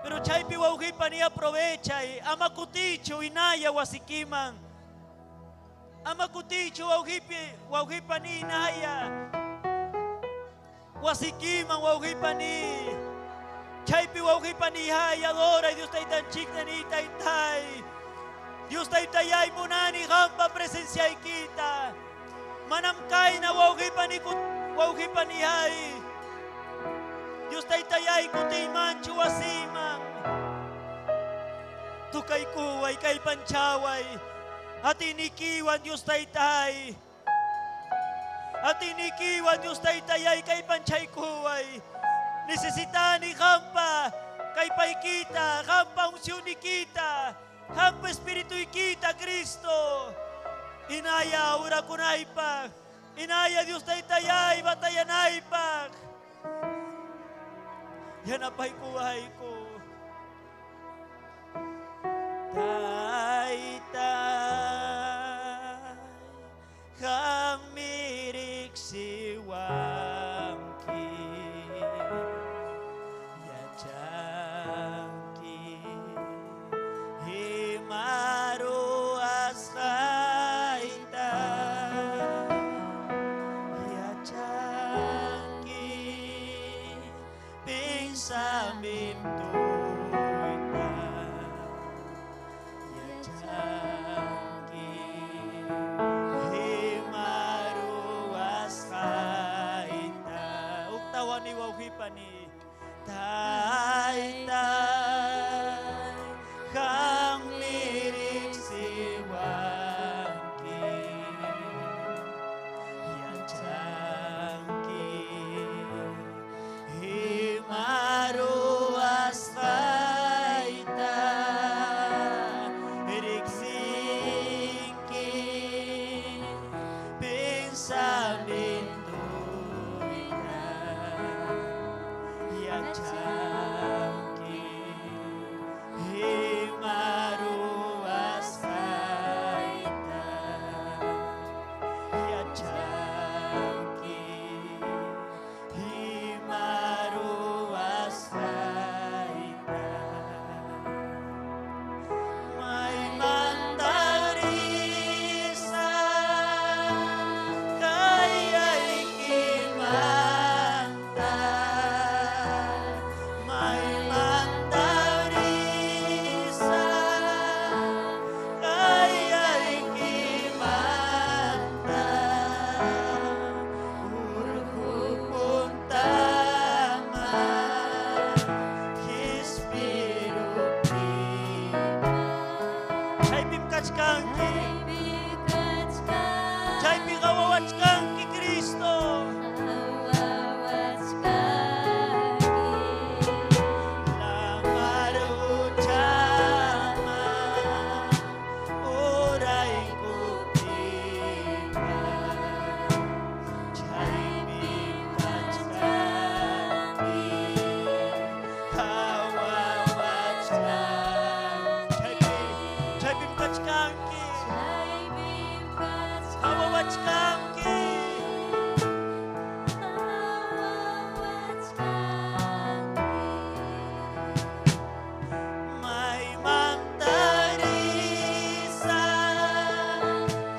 Pero chaypi wawqipani aprovechay, ama kutichu inaya wasikiman. Ama kutichu wawqipani inaya wasikiman wawqipani. Chaypi wawqipani hay adora Dios taytanchiknani taytay. Dios taytayay munani hampa presenciaykita. Manam kayna wawqipani hay. Dios taytayay kutiymanchu wasiman. Tukay kuway kay panchaway. Atinikiwan Dios taytay. Atinikiwan Dios taytayay kay panchay kuway. Necesitani hampa kay paykita, hampa unsyunikita, hampa espiritu ikita Cristo. Inaya ura kunaypak. Inaya Dios taytayay batayanaypak. Yanapay kuhay ko. Taytay, kang mirik siwangki, yajangki, himaru asaita, yajangki, pingsamin tuita, yajangki, himaru asaita. Uktawan ni wawqipani. Taytay, kang mirik siwangki, yajangki, himaru asaita, riksingki, pinsamin tuita, yajangki, himaru asaita, yajangki, himaru asaita. May mandarisa kaya'y kimanta. May mandarisa kaya'y kimanta. Urhupuntama kispiruti. Chay pimkachkanki, chay pigawawachkanki Cristo. Lamaruchama, oray kutima. Chay pimkachkanki, kawawachkanki. Chay pimkachkanki, kawawachkanki. May mandarisa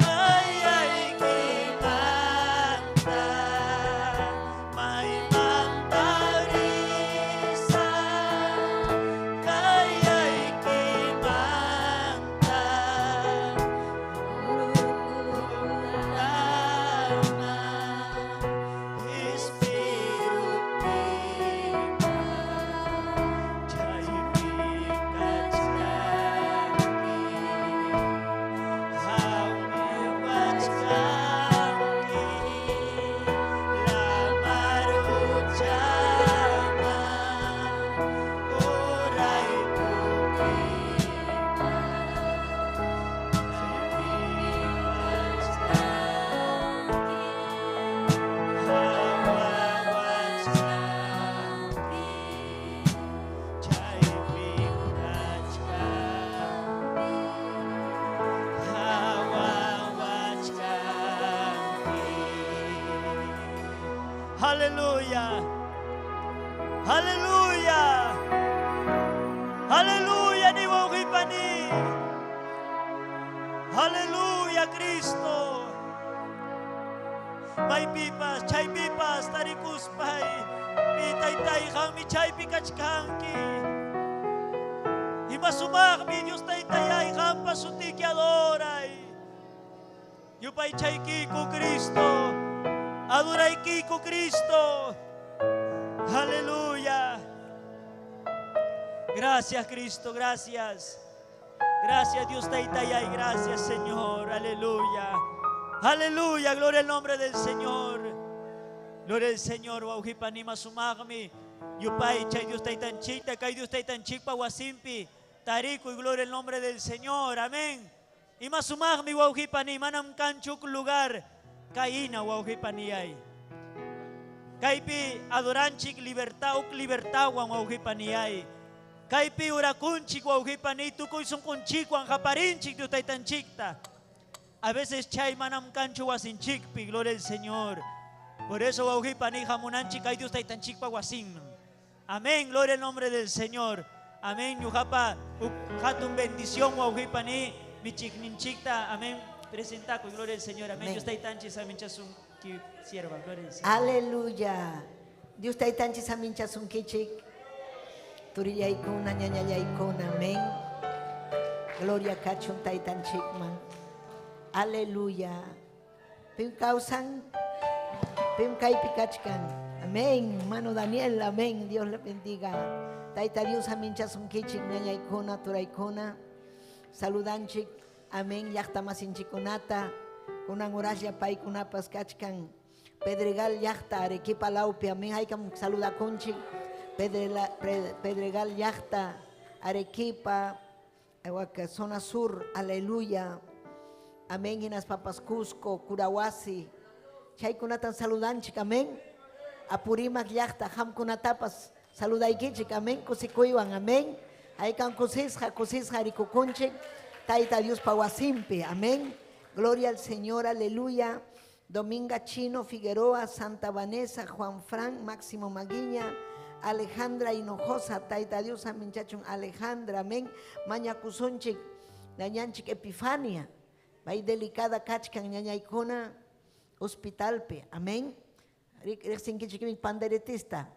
kaya'y kimanta. May mandarisa kaya'y kimanta. Urhupuntama ispiruti. Chay pigkachkanki, hawniwachkanki, lamaruchama, oray kutima. Chay pigkachkanki, hawawachkanki. Chay pigkachkanki, hawawachkanki. Hallelujah. Hallelujah. taytay mi chaypi kachkanki. Imasumaqmi Dios taytay hampa sutiki adoray. Yupay chaykiku Cristo. Adoraykiku Cristo. Aleluya. Gracias Cristo, gracias. Gracias Dios taytay, gracias Señor. Aleluya. Aleluya, gloria al nombre del Señor. Gloria al Señor. Wauhipanima sumagmi. Yupay chay Dios taytan chita, kay Dios taytan chikpa wasimpi. Tarico y gloria al nombre del Señor. Amén. Y más sumagmi wauhipani manam kanchuk lugar. Kaina wauhipaniyay. Kaypi adoranchik libertad uk libertad wan wauhipaniyay. Kaypi urakunchik wauhipani tukuy sunkunchik wan haparinchik Dios taytan chikta. A veces chay manam kanchu wasinchikpi, gloria al Señor. Por eso wauhipani hamunanchik kay Dios taytan chikpa wasin. Amén, gloria al nombre del Señor. Amén, yuhapa hatun bendición wauhipani michikninchikta. Amén. Presenta con gloria al Señor. Amén. Dios taytan chisaminchasun ki sierva, gloria al Señor. Aleluya. Dios taytan chisaminchasun kichik. Turiyaykuna ñañallaykuna. Amén. Gloria kachun taytan chikman. Aleluya. Pim kausan, pim kaypi kachkan. Amén. Mano Daniel, amén. Dios le bendiga. Taita Dios aminchasun kichik ñañaykuna turaykuna. Saludanchik. Amén. Llaqta masinchikunata. Kunan urasya paykunapas kachkan. Pedregal llaqta Arequipa laupi. Amén. Haykam saludakunchik. Pedregal llaqta Arequipa. Zona sur. Aleluya. Amén. Inas papas Cusco, Curahuasi. Chaykunatan saludanchik. Amén. Apurimak llaqta hamkunatapas saludaykichik. Amén. Kusikuywan. Amén. Haykan kusisqa rikukunchik. Taita Dios pawasimpi. Amén. Gloria al Señor. Aleluya. Dominga Chino Figueroa, Santa Vanessa, Juan Fran, Máximo Maguiña, Alejandra Hinojosa, Taita Dios aminchachun Alejandra. Amén. Maña kusunchik, Nañanchik Epifania. Vai delicada kachkan ñañaykuna hospitalpe. Amén. Rixinkichik panderetista.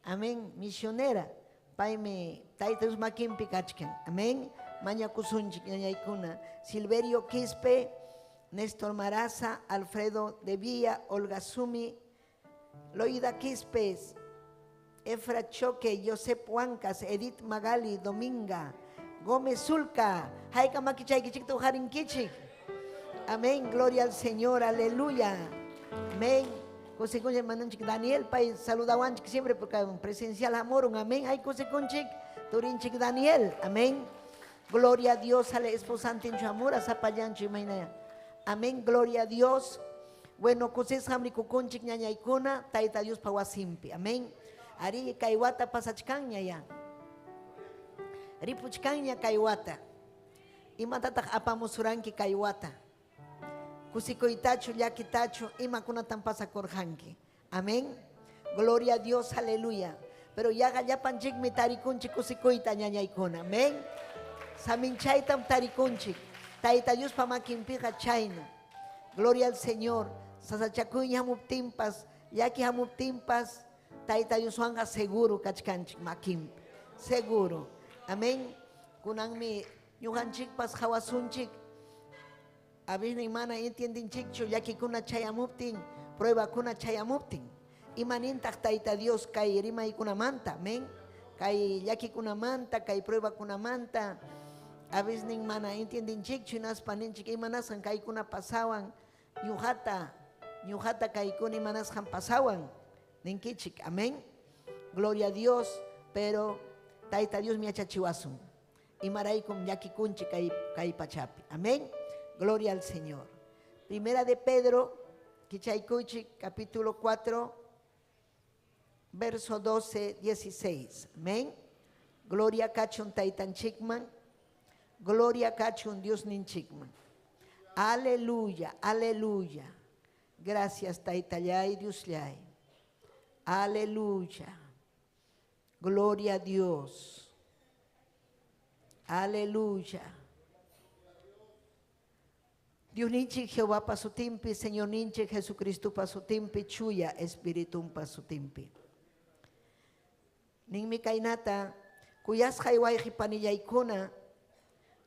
Amén. Misionera. Paime Taita Dios makimpi kachkan. Amén. Maña kusunchik ñañaykuna. Silverio Quispe, Néstor Maraza, Alfredo de Villa, Olga Sumi, Loida Quispes, Efra Choque, Josep Huancas, Edith Magali, Dominga, Gómez Zulca, Haika Makichay Kichik Tujarin Kichik. Amén, gloria al Señor, aleluya. Amén. Consecuencia mananchik Daniel, Pai saludawanchik siempre porque un presencial amor, un amén. Hay consecuenchik Turinchik Daniel, amén. Gloria a Dios, ale esposante en su amor, a Zapayancho y Mainaya. Amén, gloria a Dios. Bueno, coses hamri kukunchik ñañaykuna, Taita Dios pawasimpi. Amén. Ari kaiwata pasachkanña ya. Ripuchkanña kaiwata. Imatatak apamusuranki kaiwata. Kusikoitachu, yakitachu, imakunatan pasakorjanki. Amén. Gloria a Dios, aleluya. Pero ya panchik mi tarikunchik kusikoita ñañaykuna. Amén. Saminchaitam tarikunchik. Taita Dios pamakimpija chayna. Gloria al Señor. Sasachakuy hamuptimpas, yaki hamuptimpas, Taita Dios wanga seguro kachkanchik makimp. Seguro. Amén. Kunanmi ñujanchik pas hawasunchik. Abisni mana entienden chikcho yaki kuna chayamuptin, prueba kuna chayamuptin. Imanintak Taita Dios kay rima y kuna manta. Amén. Kay yaki kuna manta, kay prueba kuna manta. A veces ning mana entienden chikcho inas paninchik imanasan kay kuna pasawan ñuhata kay kuna imanashan pasawan ninkichik. Amén. Gloria a Dios. Pero Taita Dios miachachiwasun. Imaraikum yakikunchi kay pachapi. Amén. Gloria al Señor. Primera de Pedro, Kichaykuchik, capítulo 4, verso 12, 16. Amén. Gloria kachun Taitan Chikman. Gloria kachun Dios ninchikman. Aleluya, aleluya. Gracias Taitayay Dios Yay. Aleluya. Gloria a Dios. Aleluya. Dios ninchi Jehová pasutimpi, Señor ninchi Jesucristo pasutimpi, chuya Espiritum pasutimpi. Ninmi kainata kuyas haywayji panillaykuna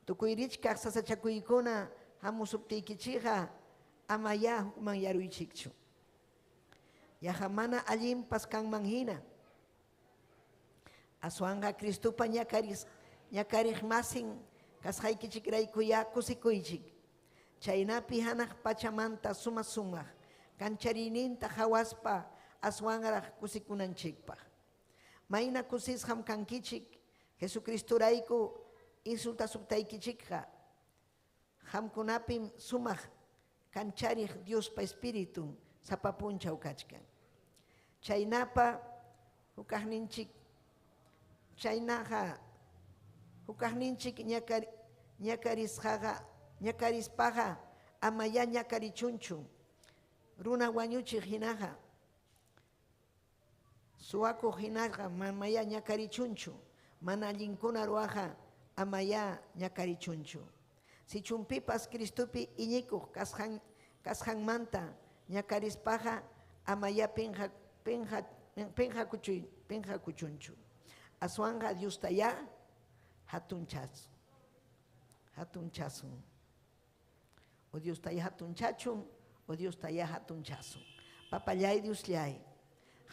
tukuyrichkaq sasachakuykuna hamusuptiykichikqa amaya hukman yaruychikchu. Yaqa mana allimpas kanman hina. Aswanga Cristupa ñakariq masin kasqaykichikraykuya kusikuychik. Chaynapi hanaq pachamanta sumaq kanchariyninta hawaspa aswanraq kusikunanchikpaq. Mayna kusisqam kankichik Jesucristurayku insultasuptaykichikqa. Hamkunapim sumaq kanchariq Diospa Espiritu sapapunchaw kachkan. Chaynapa hukaqninchik chaynaqa hukaqninchik ñakarispaqa amaya ñakarichunchu. Runa wañuchiq hinaqa suwaku hinaqa amaya ñakarichunchu. Mana allinkuna ruwaqa amaya ñakarichunchu. Si chumpipas Cristupi iñikuq kasqanmanta ñakarispaqa amaya penja kuchunchu. Aswanga Diostaya hatunchasun. Hatunchasun. O Diostaya hatunchachun, o Diostaya hatunchasun. Papallay Diosllay.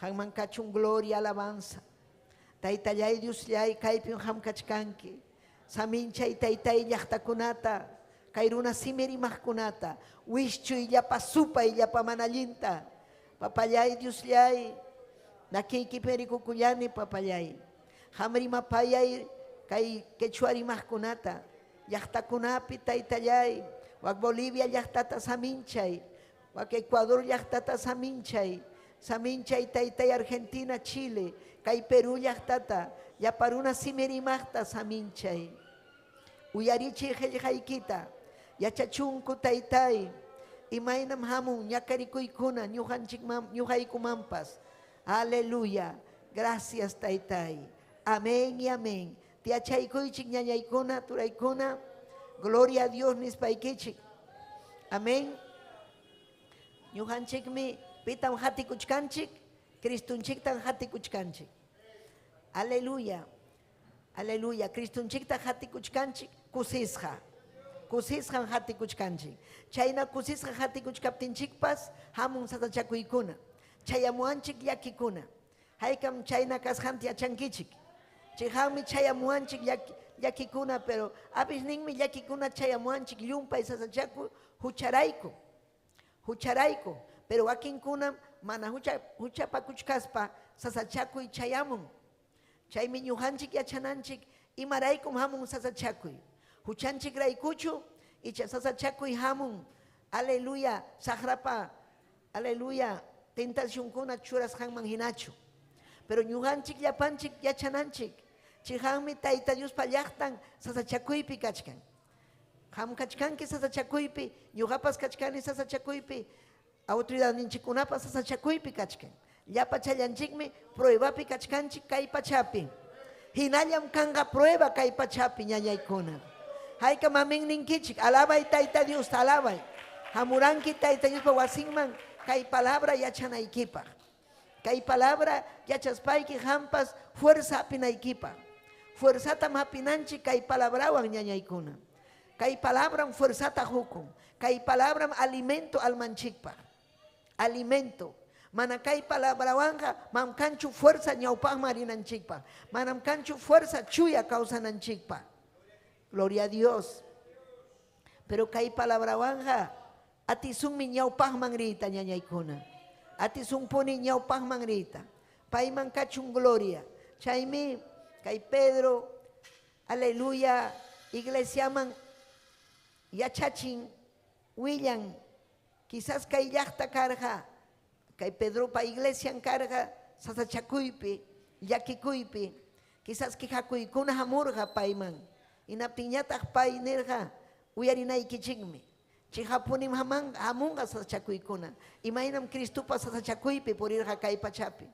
Hanmankachun gloria, alabanza. Taytallay Diosllay kaypin hamkachkanki. Saminchay taytay llaqtakunata. Kayruna simerimaqkunata. Wishchuy llapa supay llapa manallinta. Papallay Diosllay. Nakiyki perikukullani papallay. Hamrimapayay kay quechuarimaqkunata. Llaqtakunapi taytallay. Wak Bolivia llaqtata saminchay. Wak Ecuador llaqtata saminchay. Saminchay taytay Argentina, Chile. Kay Perú llaqtata. Yaparuna simerimaqta saminchay. Uyarichi qillqaykita. Yachachunku taytay. Imaynam hamun ñakarikuykuna ñuqaykumanpas. Aleluya. Gracias taytay. Amén y amén. Tiachaykuychik ñañaykuna turaykuna. Gloria a Dios nispaykichik. Amén. Ñuqanchikmi pitan hatikuchkanchik. Cristunchiktan hatikuchkanchik. Aleluya. Aleluya. Cristunchikta hatikuchkanchik kusisqa. Kusisqan hatikuchkanchik. Chayna kusisqa hatikuchkaptinchikpas hamun sasachakuykuna. Chayamuanchik yakikuna. Haykam chayna kasqanti yachankichik. Chayjami chayamuanchik yakikuna, pero abis ninmi yakikuna chayamuanchik llumpay sasachaku hucharayku. Hucharayku. Pero wakinkuna mana huchapakuchkaspa sasachakuy chayamun. Chaymi ñuqanchik yachananchik imaraykum hamun sasachakuy. Huchanchik raykuchu icha sasachakuy hamun. Aleluya. Sahrapa. Aleluya. Tentación kuna churasqanman hinachu. Pero ñuqanchik llapanchik yachananchik. Chiqanmi tayta Diospa llaqtan sasachakuypi kachkan. Ham kachkanki sasachakuypi, ñuqapas kachkani sasachakuypi, autoridadninchikunapas sasachakuypi kachkan. Llapa challanchikmi pruebapi kachkanchik kay pachapi. Hinallam kanga prueba kay pachapi ñañaykuna. Haykam amén ninkichik, alabay tayta Dios, alabay. Hamuranki tayta Diospa wasinman kay palabra yachanaykipaq. Kay palabra yachaspayki hampas fuerza apinaykipaq. Fuerzatam apinanchik kay palabrawan ñañaykuna. Kay palabram fuerzata hukun. Kay palabram alimento almanchikpaq. Alimento. Mana kay palabrawanqa mamkanchu fuerza ñawpaq marinanchikpaq. Manam kanchu fuerza chuya kawsananchikpaq. Gloria a Dios. Pero kay palabrawanqa atisunmi ñawpaq manrita ñañaykuna. Atisun puni ñawpaq manrita. Payman kachun gloria. Chaymi kay Pedro, aleluya, iglesiaman yachachin willan. Quizás kay llaqta karqa, kay Pedro pa iglesian karqa sasachakuypi, llakikuypi. Quizás kijakuykuna hamurqa payman. Inaptiñataq pay nirqa uyarinaykichikmi. Chihapunim hamunga sasachakuykuna. Imaynam Cristupa sasachakuypi purirqa kay pachapi.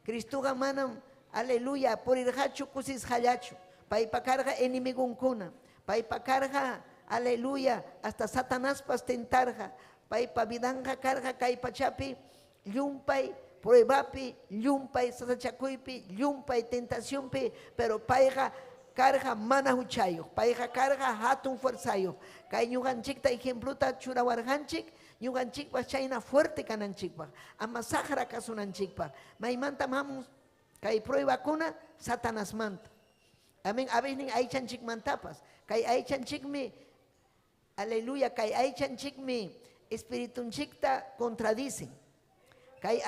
Cristuqa manam, aleluya, purirqachu kusisqallachu. Paypa karqa enemigonkuna. Paypa karqa, aleluya, hasta Satanaspas tentarqa. Paypa vidanqa karqa kay pachapi llumpay pruebapi, llumpay, sasachakuypi, llumpay, tentacionpi, pero paiga carga mana huchayo, paiga carga hatun fuerzayo. Kay ñuganchikta ejempluta churawarganchik, ñuganchikpa chayna fuerte kananchikpa, amasajra kasunanchikpa. Maymanta mamus, kay prueba kuna, Satanás manta. Amén, a veces aychanchik mantapas, kay aychanchikmi, aleluya, kay aychanchikmi, espiritunchikta contradicen. Kay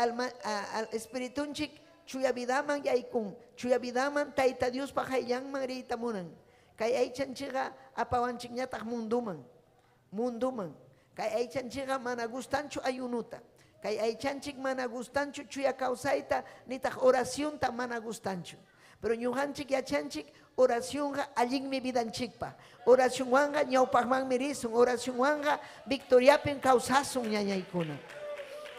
espiritunchik chuya vidaman yaykun, chuya vidaman taita Dios pajayang mangrita munan. Kay aychanchiga apawanchik ñataq munduman. Kay aychanchiga mana gustanchu ayunuta. Kay aychanchik mana gustanchu chuya kausayta nitaq oración ta mana gustanchu. Pero ñujanchik yachanchik oración allinmi vidanchikpa. Oración wanga ñawpaqman mirisun, oración wanga victoriapen causasun ñañaykuna.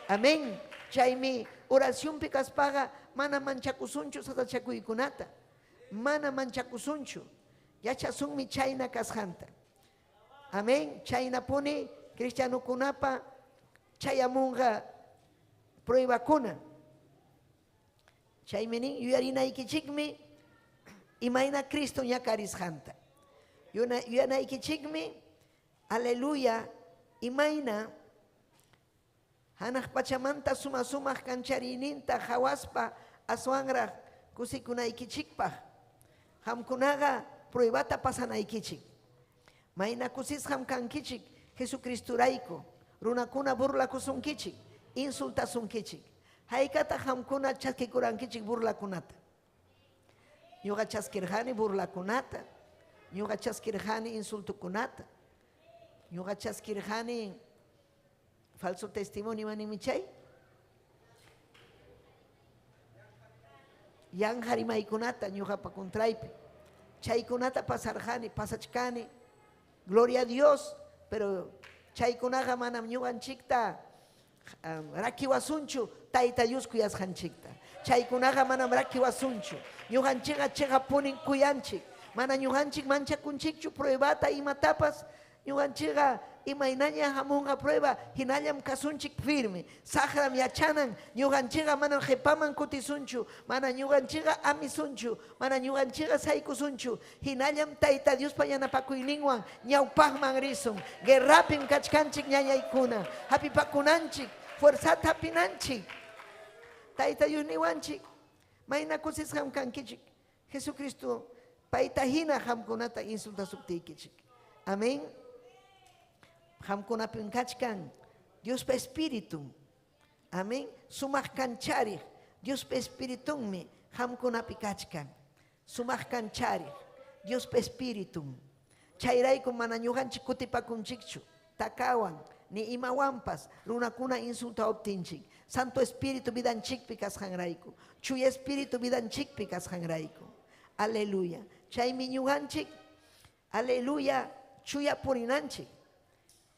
Amén. Chaymi oración pikaspaga mana manchakusunchu satachakuykunata. Mana manchakusunchu. Yachasunmi chayna kasjanta. Amén. Chayna puni cristiano kunapa chayamunga pruebakuna. Chaymenin yuyarinaykichikmi imayna Cristo ñakarisjanta. Yuyanaykichikmi aleluya imayna Hanaq pachamanta suma kancharininta hawaspa aswangra kusikunaykichikpaq. Hamkunaga pruebata pasanaykichik. Mayna kusisham kankichik Jesucristurayku. Runakuna burlakusunkichik, insultasunkichik. Haykata hamkuna chaskikurankichik burlakunata. Ñuqa chaskirjani burlakunata. Ñuqa chaskirjani insultukunata. Ñuqa chaskirjani falso testimonio manimichay. Yan harimaikunata ñuqapa contraypi. Chaykunata pasarjani, pasachkani. Gloria a Dios, pero chaykunaqa manam ñuqanchikta rakiwasunchu tayta Dios kuyasqanchikta. Chaykunaqa manam rakiwasunchu. Ñuqanchikqa chiqa punin kuyanchik. Mana ñuqanchik manchakunchikchu pruebata imatapas. Ñuqanchikqa imaynaña hamunqa prueba hinallam kasunchik firme. Sajram yachanan ñuqanchikqa manam qhipaman kutisunchu. Mana ñuqanchikqa amisunchu. Mana ñuqanchikqa saykusunchu. Hinallam tayta Diospa yanapakuyninwan ñawpaqman risun. Guerrapim kachkanchik ñañaykuna. Hapipakunanchik. Fuerzata hapinanchik. Tayta Dios niwanchik. Mayna kusisqam kankichik. Jesucristo payta hina hamkunata insultasuptiykichik. Amén. Hamkunapim kachkan Dios pa espíritu. Amén. Sumaq kanchari Dios pa espiritunmi hamkunapi kachkan. Sumaq kanchari Dios pa espíritu. Chayrayku mana ñuqanchik kutipakunchikchu. Takawan ni imawampas runakuna insulta optinchik. Santo Espíritu vidanchikpi kasqanrayku. Chuya Espíritu vidanchikpi kasqanrayku. Aleluya. Chaymi ñuqanchik aleluya chuya purinanchik.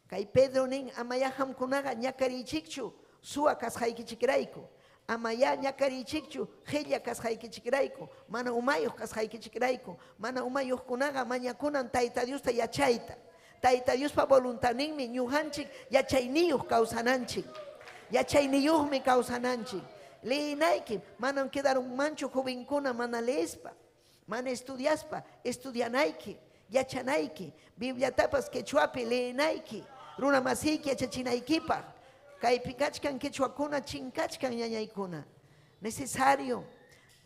Kay Pedro nin amaya hamkunaga ñakarichikchu suwa kasqaykichikrayku. Amaya ñakarichikchu qilla kasqaykichikrayku. Mana umayuq kasqaykichikrayku. Mana umayuqkunaga mañakunan tayta Diosta yachayta. Tayta Diospa voluntaninmi ñuqanchik yachayniyuq kawsananchik. Yachayniyuqmi kawsananchik. Leinayki manam quedarunmanchu jovenkuna mana leespa. Mana estudiaspa, estudianayki. Yachanayki, Bibliatapas quechuapi leenayki, runa masiyki yachachinaykipaq. Kaypi kachkan quechuakuna chinkachkan ñañaykuna. Necesario,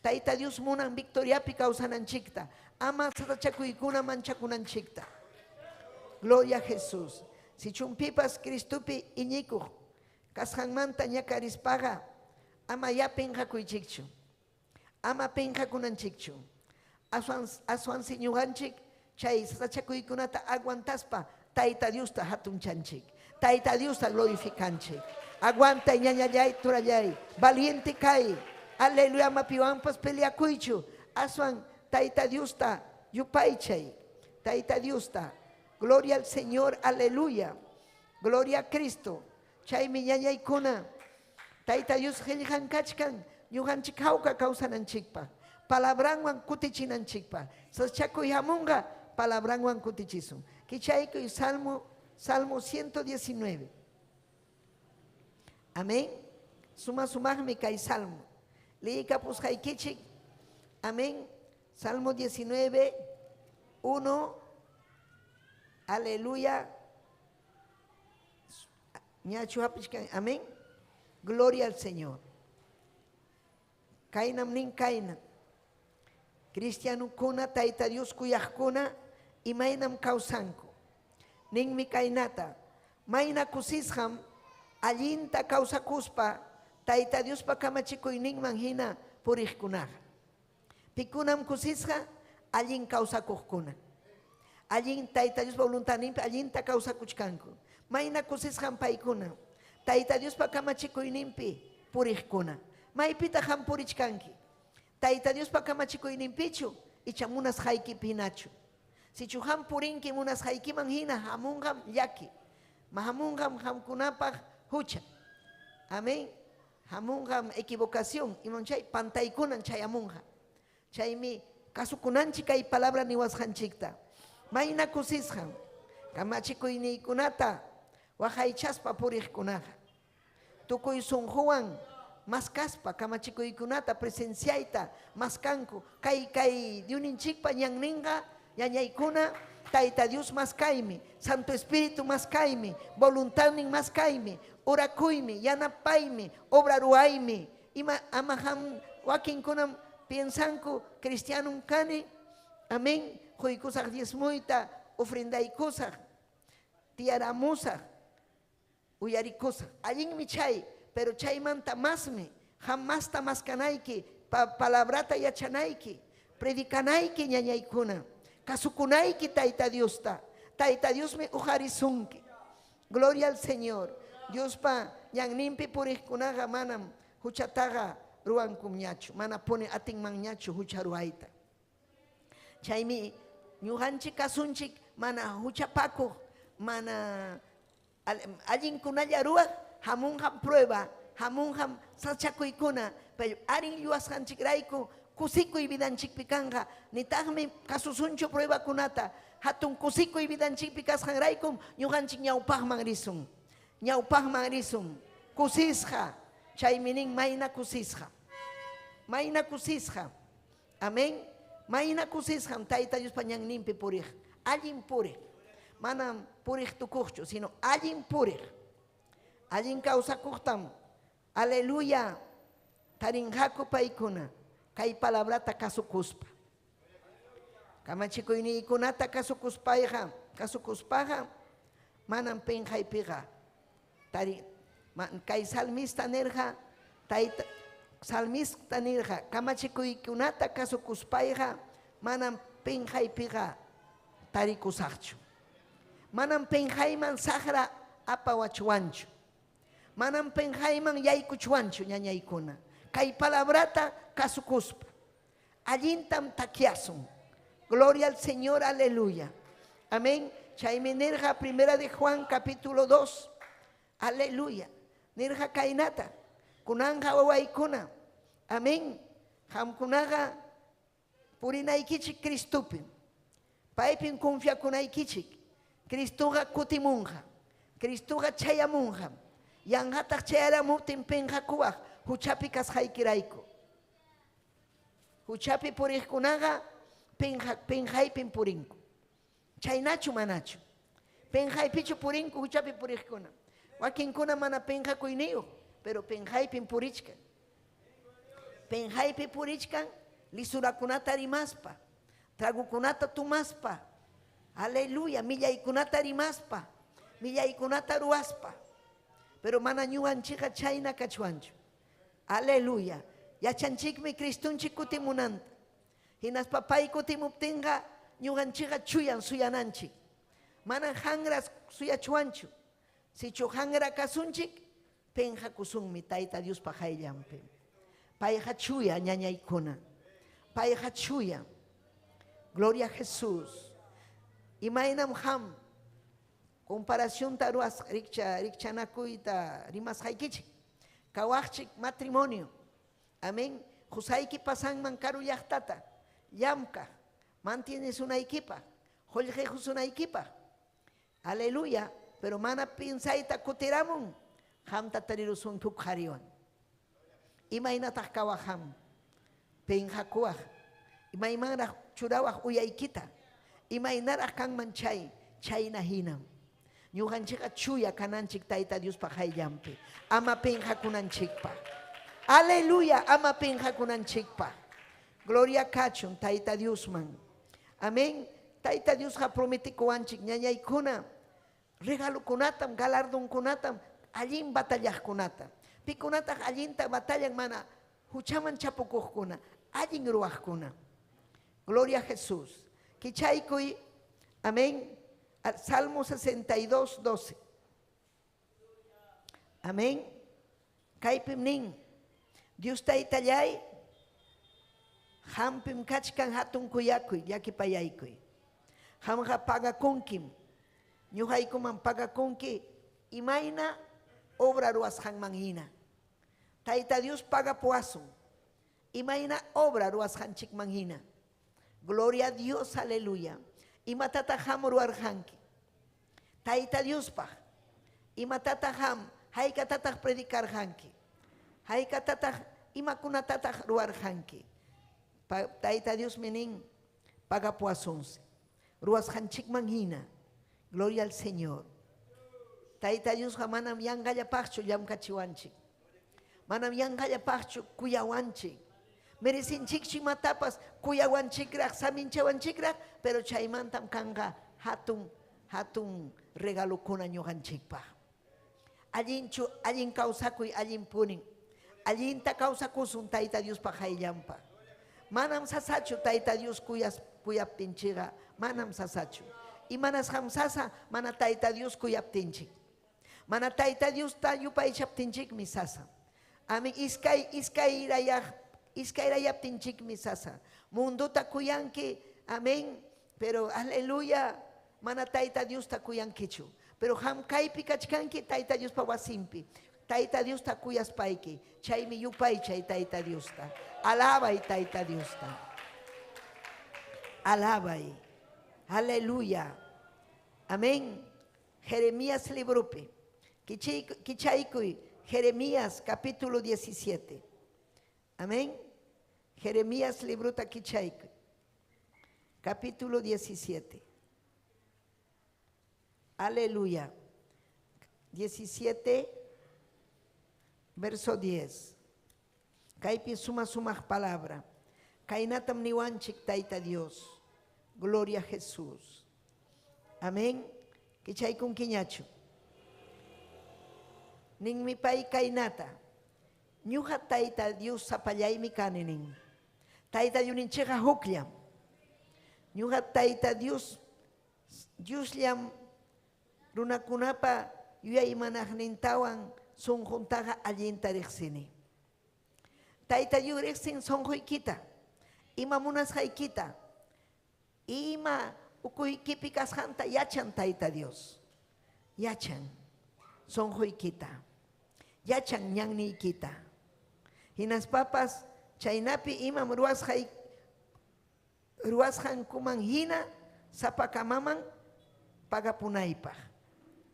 tayta Dios munan victoriapi kawsananchikta. Ama satachakuykuna manchakunanchikta. Gloria a Jesús. Si chumpipas Cristupi iñikuq, kasqanmanta ñakarispaqa, ama ya penqakuychikchu. Ama penqakunanchikchu. Aswan siñuqanchik, chay sachakuykunata aguantaspa tayta Diosta hatunchanchik. Tayta Diosta glorificanchik. Aguanta ñañallay turallay. Valiente kay. Aleluya mapiwanpas peleakuychu. Aswan tayta Diosta yupaychay. Tayta Diosta. Gloria al Señor. Aleluya. Gloria a Cristo. Chay ñañaykuna. Tayta Dios qillqan kachkan. Ñuqanchik hawqa kawsananchikpa. Palabranwan kutichinanchikpa. Sachakuy hamunqa palabranwan kutichisun. Kichaykuy Salmo 119. Amén. sumagmi kay salmo. Liika pues haikichik. Amén. Salmo 19, 1. Aleluya. Amén. Gloria al Señor. Kainam nin kaina. Cristiano kuna taita Dios kuyakuna y mainam kausanko. Nin mi kainata. Maina kusisham allinta causa kuspa taita Dios pa kamachiko y nin manhina purihkunaga. Pikunam kusisha allin causa kuhkuna. Allin taita Dios voluntad nimpa allinta causa kuchkanko. Maina kusisham paikuna. Taita Dios pa kamachiko y nimpi purihkuna. Maipita ham purichkanki. Taita Dios pa kamachiko y nimpichu y chamunas haiki pinachu. Si chuham purinki munas haiki manhina hamungam yaki. Mahamungam hamkunapah hucha. Amén. Hamungam equivocación. Y monchay pantaikunan chayamunga. Chaymi kasukunanchika y palabra ni washanchikta. Maina kusisham. Kamachiko y ni kunata. Wahaychaspa purihkunaga. Tukuy sunjuan. Mas caspa, kamachiko y kunata presenciaita, mas kanku, kai diuninchikpa ñanninga, ñañaykuna, taita Dios mas kaimi, Santo Espíritu mas kaimi, voluntad nin mas kaimi, orakuymi, yanapaymi, obra ruaymi, ima amaham wakin kunam piensanku cristianum kani, amén, hoykusak diezmuita, ofrendaykusak, tiaramusak, uyarikusak, allin mi chay, pero chaymanta masme, jamás tamascanaiki, palabrata yachanaiki, predicanaiki ñañaykuna, kasukunaiki taita Dios ta, taita Dios me ujarizunki. Gloria al Señor. Dios pa ñanimpi purihkunaga manam huchataga ruan kumñachu, mana pone ating mangñachu hucharuaita. Chaymi ñuhanchik kasunchik mana huchapaku, mana allin kunalla ruak, hamunham prueba, hamunham sachakuykuna, pero arin yuashanchik raiku, kusikuy vidanchik pikanga, nitagmi kasusuncho prueba kunata, hatun kusikuy vidanchik pikashan raikum, ñuhanchik ñawpajman risun, ñawpajman risun, kusisja, chayminin mayna kusisja, amén, mayna kusisja, taita Dios pañan nimpi purij, allin purij, manam purij tukuchu, sino allin purij. Allin causa kuhtam, aleluya, tarinhaku paikuna, kay palabrata kasukuspa. Kamachiko ini ikunata kasukuspaja, manam penjaypiga. Kay salmista nerja, salmista nerja, kamachiko ikunata kasukuspaja, manam penjaypiga, tarikusakchu. Manam penjayman sahra apawachuanchu. Manam penjayman yaykuchuanchu ñañaykuna. Kay palabrata kasukuspa. Allintam takiasun. Gloria al Señor, aleluya. Amén. Chaymi nerja primera de Juan capítulo 2. Aleluya. Nerja kainata. Kunanja wawaykuna. Amén. Hamkunaga purinaykichik Cristupin. Paypin confiakunaykichik. Cristuga kutimunja. Cristuga chayamunja. Yanhatak chayara mutin penjakuaj, huchapi kashaykirayku. Huchapi purihkunaga, penjaypin purinku. Chaynachu manachu. Penjaypichu purinku, huchapi purihkuna. Wakinkuna mana penjakuyniyo, pero penjaypin purichkan. Penjaypi purichkan, lisurakunata rimaspa, tragukunata tumaspa. Aleluya, millaykunata rimaspa, millaykunata ruaspa. Pero mana ñuanchika chayna kachuanchu. Aleluya. Yachanchikmi Cristunchik kutimunanta. Hinas papay kutimuptinga ñuanchika chuyan suyananchik. Mana hangras suyachuanchu. Si chuhangra kasunchik, penja kusunmi taita Dios pajayllampi. Payja chuya ñañaykuna. Payja chuya. Gloria a Jesús. Imaynam ham. Comparación taruas rikchanakuita rimas haikichik. Kawachik matrimonio. Amén. Jusaiki pasan mankaru yachtata. Yamka. Mantienes una equipa. Joljejus una equipa. Aleluya. Pero mana pinsaita kutiramun. Hamta tarirusun tukharion. imaynataq kawaham penhakuaj imaymanraq churawaj uyaykita imaynaraq kanman chayna hinam ñuqanchikqa chuya kananchik Tayta Diospa hayllampi ama penhakunanchikpa aleluya ama penhakunanchikpa gloria kachun Tayta Diosman amén Tayta Diosqa prometikuwanchik ñañaykuna regalukunatam galardonkunatam allin batallaqkunata pikunataq allinta batallan mana huchaman chapukuqkuna allin ruwaqkuna gloria a Jesús kichaykuy amén Salmo 62, 12 amén kaypim nin Dios Taytallay hampim kachkan hatun kuyakuy llakipayaykuy hamqa pagakunkim ñuqaykuman pagakunki imayna obra ruwasqanman hina Tayta Dios pagapuasun imayna obra ruwasqanchikman hina gloria a Dios aleluya imatataq ham ruwarqanki Tayta Diospaq imatataq ham haykatataq predikarqanki haykatataq imakunatataq ruwarqanki Tayta Dios menin pagapuasunsi ruwasqanchikman hina gloria al Señor Tayta Dios manam yanqallapaqchu llamkachiwanchik manam yanqallapaqchu kuyawanchik meresinchikchi matapas kuyawanchikraq saminchawanchikraq pero chaymantam kanqa hatun regalukuna ñuqanchikpaq allin kawsakuy allin punin allinta kawsakusun Tayta Diospaq hayllanpaq manam sasachu Tayta Dios kuyaptinchiqa manam sasachu imanas hamsasa mana Tayta Dios kuyaptinchik mana Tayta Dios ta yupaychaptinchikmi sasa ami iskayrayaptinchikmi sasa munduta kuyanki amén pero aleluya mana Tayta Dios ta kuyankichu pero ham kaypi kachkanki Tayta Dios pa wasimpi Tayta Dios ta kuyaspayki chaymi yupaychay Tayta Dios ta alabay Tayta Dios ta alabay aleluya amén Jeremías librupi kichaykuy Jeremías capítulo 17 amén Jeremías libruta kichaykuy capítulo 17 aleluya 17 verso 10 kaypi sumaq palabra kaynatam niwanchik Tayta Dios gloria a Jesús amén kichaykun kiñachu nin mi pay kaynata ñuqa Tayta Dios sapallaymi kani nin Tayta Dioninchikqa hukllam ñuqa Tayta Diosllam runakunapa yuyaymanaqnintawan sunquntaqa allinta riqsini Tayta Dios riqsin sunquykita ima munasqaykita ima ukuykipi kasqanta yachan Tayta Dios yachan sunquykita yachan ñanniykita hinaspapas chaynapi imam ruwasqankuman hina sapakamaman pagapunaypaq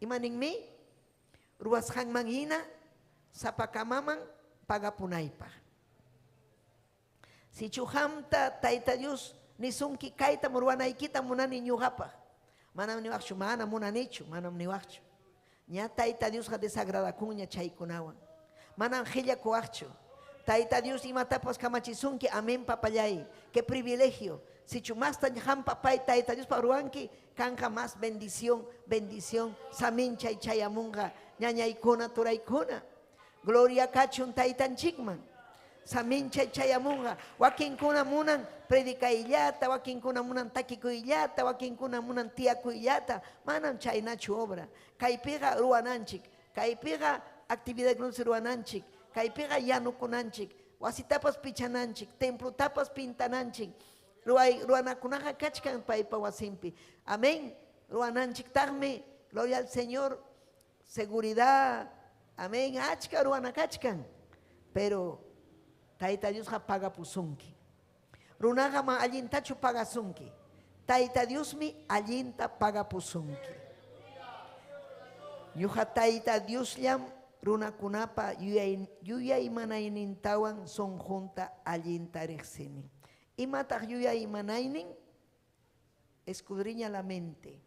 imaninmi ruwasqanman hina sapakamaman pagapunaypaq sichuhamta Tayta Dios nisunki kaytam ruwanaykita munani ñuqapaq manam niwaqchu mana munanichu manam niwaqchu ña Tayta Diosqa desagradakunña chaykunawan manam qillakuwaqchu Tayta Dios imatapas kamachisunki amén papallay qué privilegio sichu masta ham papay Tayta Dios paruanki kanqa más bendición samin chayamunqa ñañaykuna turaykuna gloria kachun Taytanchikman samin chayamunqa wakinkuna munan predicayllata wakinkuna munan takikuyllata wakinkuna munan tiyakuyllata manam chaynachu obra kaypiqa ruwananchik kaypiqa actividad ruwananchik kaypiqa yanukunanchik wasitapas pichananchik templutapas pintananchik ruwanakunaqa kachkan paypa wasimpi amén ruwananchiktaqmi gloria al Señor seguridad amén achka ruwana kachkan pero Tayta Diosqa pagapusunki runaqa ma allintachu pagasunki Tayta Diosmi allinta pagapusunki ñuqa Tayta Diosllam runa kunapa yuya imanaynintawan son junta allinta riqsini. Imataq yuya imanaynin escudriña la mente.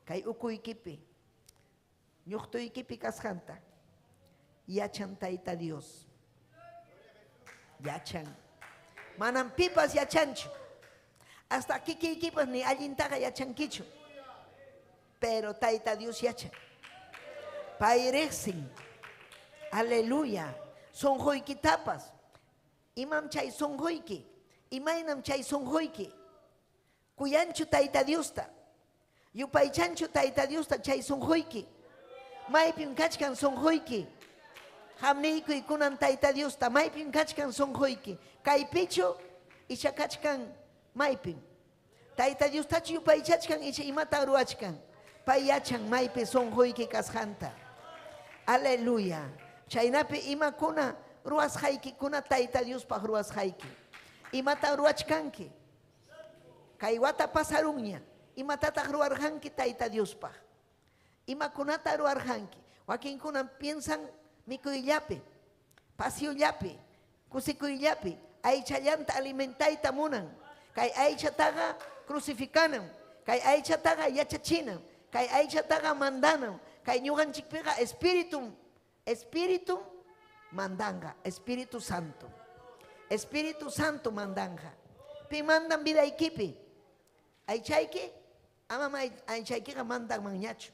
Kay ukuykipi ñuqtuykipi kasqanta yachan Tayta Dios. Yachan. Manam pipas yachanchu. Hasta kikiykipas ni allintaqa yachankichu. Pero Tayta Dios yachan. Pairexin. Aleluya. Sonjoykitapas. Imam chay sonjoyki. Imaynam chay sonjoyki. Kuyanchu Tayta Diosta. Yupaychanchu Tayta Diosta chay sonjoyki. Maypim kachkan sonjoyki. Hamniykuy kunan Tayta Diosta. Maypim kachkan sonjoyki. Kaypichu isha kachkan maypim. Tayta Diostachu yupaychachkan isha imata ruachkan. Payachan maypi sonjoyki kasqanta. Aleluya. Chaynapi imakuna ruwasqayki kuna Tayta Diospaq ruwasqayki. Imata ruwachkanki. Kay wata pasarunña. Imatataq ruwarqanki Tayta Diospaq. Imakunata ruwarqanki. Wakinkunan piensan mikuyllapi, pasiollapi, kusikuyllapi, aychallanta alimentayta munan. Kay aychataqa crucificanan. Kay aychataqa yachachinan. Kay aychataqa mandanan. Kay ñuqanchikpiqa espíritu mandanga, Espíritu Santo. Espíritu Santo mandanga. Pi mandan vidaykipi. Aychayki, ama aychaykiqa mandan manñachu.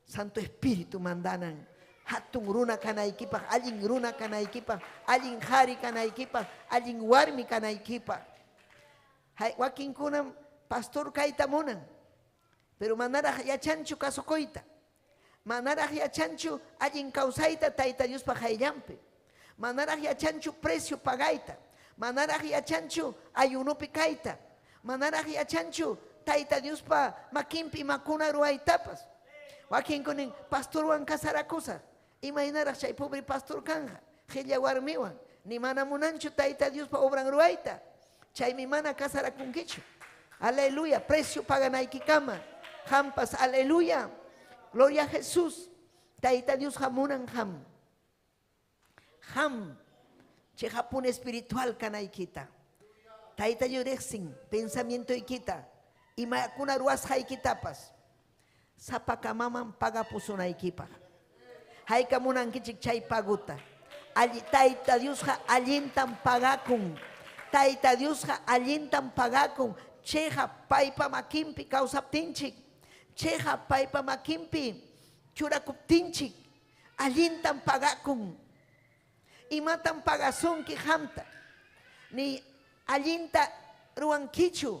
Santo Espíritu mandanan. Hatun runa kanaykipaq, allin runa kanaykipaq, allin qhari kanaykipaq, allin warmi kanaykipaq. Wakinkunam pastor kayta munan. Pero manaraq yachanchu kasukoyta. Manaraq yachanchu allin kawsayta Tayta Diospaq hayllampi. Manaraq yachanchu precio pagayta. Manaraq yachanchu ayunupi kayta. Manaraq yachanchu Tayta Diospa makinpi makuna ruwaytapas. Wakinkunin pastorwan kasarakusa. Imaynaraq chay pobre pastor kanja. Qilla warmiwan. Ni mana munanchu Tayta Diospa obran ruwayta. Chaymi mana kasarakunkichu. Aleluya. Precio paganaykikama. Hampas. Aleluya. Gloria a Jesús. Tayta Dios hamunan ham. Ham. Che japun espiritual kanaykita. Tayta Yorexin. Pensamiento ikita. Imakuna ruwasqaykitapas. Sapakamaman pagapusunaykipaq. Haykamunankichik chay paguta. Tayta Diosqa allintan pagakun. Tayta Diosqa allintan pagakun. Cheja paypa makinpi kawsaptinchik. Cheja paypa makinpi churakuptinchik. Allintan pagakun. Imatan pagasunki hamta. Ni allinta ruwankichu.